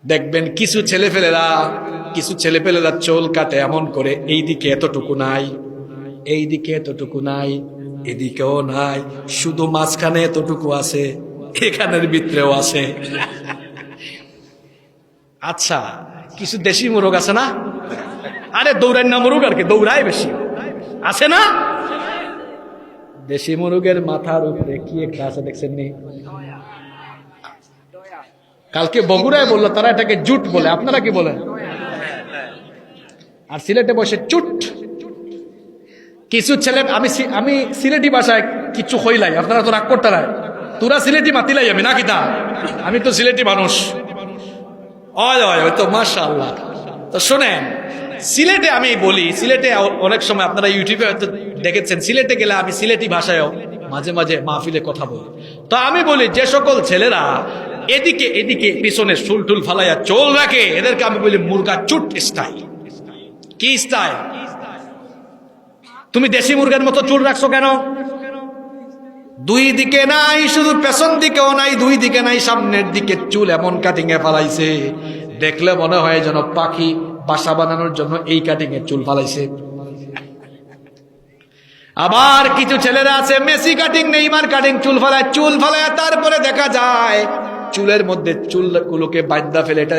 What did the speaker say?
দেখবেন কিছু ছেলেপেলেরা চুল কাটে এমন করে, এইদিকে এতটুকু নাই, এইদিকে এতটুকু নাই, এদিকেও নাই, শুধু মাঝখানে এতটুকু আছে, এখানের ভিতরেও আছে। আচ্ছা, কিছু দেশি মোরগ আছে না? আরে দৌড়ায় না মোরগ, আর কি দৌড়ায় বেশি, আছে না? দেশি মোরগের মাথার উপরে কি একটা আছে দেখছেন নি? কালকে বগুড়ায় বললো তারা এটাকে জুট বলে, আপনারা কি বলেন? আর সিলেটে বসে চুট। কিছু ছেলে, আমি সিলেটি ভাষায় কিছু হইলাই, আপনারা তো রাগ করতে নাই, তোরা সিলেটি মাতিলাই, আমি না কিতা, আমি তো সিলেটি মানুষ। তো মাশাআল্লাহ। তো শোনেন, সিলেটে আমি বলি, সিলেটে অনেক সময় আপনারা ইউটিউবে হয়তো দেখেছেন, সিলেটে গেলে আমি সিলেটি ভাষায়ও মাঝে মাঝে মাহফিলে কথা বলি। তো আমি বলি, যে সকল ছেলেরা এদিকে এদিকে পিছনে চুল টুল ফালাইয়া চোল রাখে, এদেরকে আমি বলি মুরগা চুট স্টাইল। কি স্টাইল? তুমি দেশি মুরগের মতো চুল রাখছো কেন? দুই দিকে নাই, শুধু পেছন দিকেও নাই, দুই দিকে নাই, সামনের দিকে চুল এমন কাটিং এ ফালাইছে, দেখলে মনে হয় যেন পাখি বাসা বানানোর জন্য এই কাটিং এর চুল ফালাইছে। আবার কিছু ছেলেরা আছে মেসি কাটিং, নেইমার কাটিং, চুল ফালায়, তারপরে দেখা যায় চুলের মধ্যে চুলগুলোকে বাঁধা ফেলে, এটা